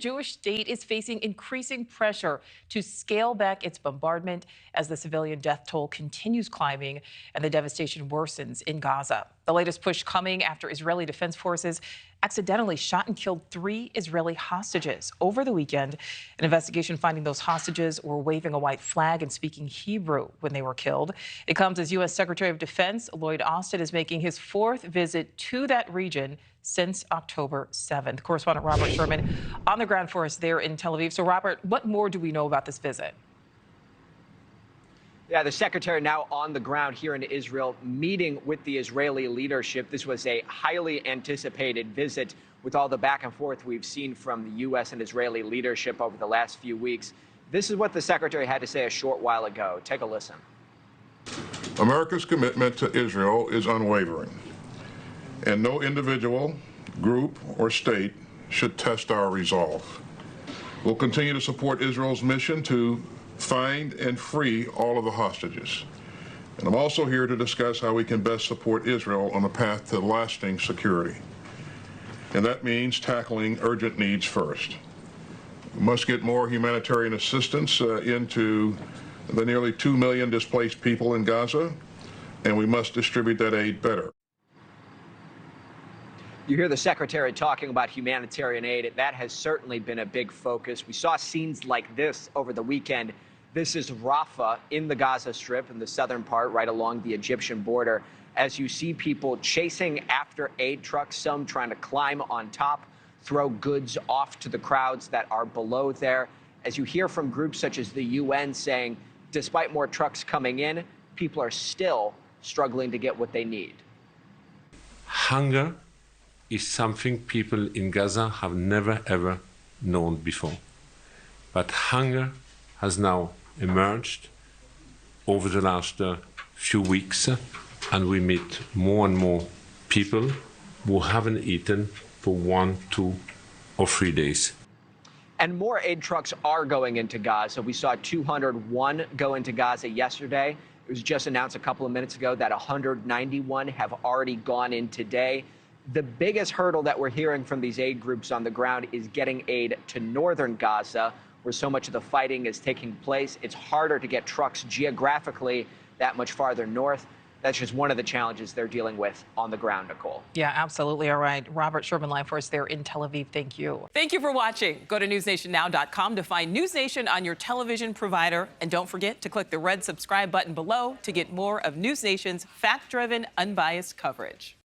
Jewish state is facing increasing pressure to scale back its bombardment as the civilian death toll continues climbing and the devastation worsens in Gaza. The latest push coming after Israeli Defense Forces accidentally shot and killed 3 Israeli hostages over the weekend. An investigation finding those hostages were waving a white flag and speaking Hebrew when they were killed. It comes as U.S. Secretary of Defense Lloyd Austin is making his 4th visit to that region since October 7th. Correspondent Robert Sherman on the ground for us there in Tel Aviv. So, Robert, what more do we know about this visit? Yeah, the secretary now on the ground here in Israel, meeting with the Israeli leadership. This was a highly anticipated visit with all the back and forth we've seen from the U.S. and Israeli leadership over the last few weeks. This is what the secretary had to say a short while ago. Take a listen. America's commitment to Israel is unwavering, and no individual, group, or state should test our resolve. We'll continue to support Israel's mission to find and free all of the hostages. And I'm also here to discuss how we can best support Israel on the path to lasting security. And that means tackling urgent needs first. We must get more humanitarian assistance into the nearly 2 million displaced people in Gaza, and we must distribute that aid better. You hear the secretary talking about humanitarian aid. That has certainly been a big focus. We saw scenes like this over the weekend. This is Rafah in the Gaza Strip in the southern part, right along the Egyptian border. As you see people chasing after aid trucks, some trying to climb on top, throw goods off to the crowds that are below there. As you hear from groups such as the UN saying, despite more trucks coming in, people are still struggling to get what they need. Hunger is something people in Gaza have never, ever known before. But hunger has now emerged over the last few weeks, and we meet more and more people who haven't eaten for 1, 2, or 3 days. And more aid trucks are going into Gaza. We saw 201 go into Gaza yesterday. It was just announced a couple of minutes ago that 191 have already gone in today. The biggest hurdle that we're hearing from these aid groups on the ground is getting aid to northern Gaza, where so much of the fighting is taking place. It's harder to get trucks geographically that much farther north. That's just one of the challenges they're dealing with on the ground, Nichole. Yeah, absolutely. All right. Robert Sherman live for us there in Tel Aviv. Thank you. Thank you for watching. Go to newsnationnow.com to find News Nation on your television provider. And don't forget to click the red subscribe button below to get more of News Nation's fact-driven, unbiased coverage.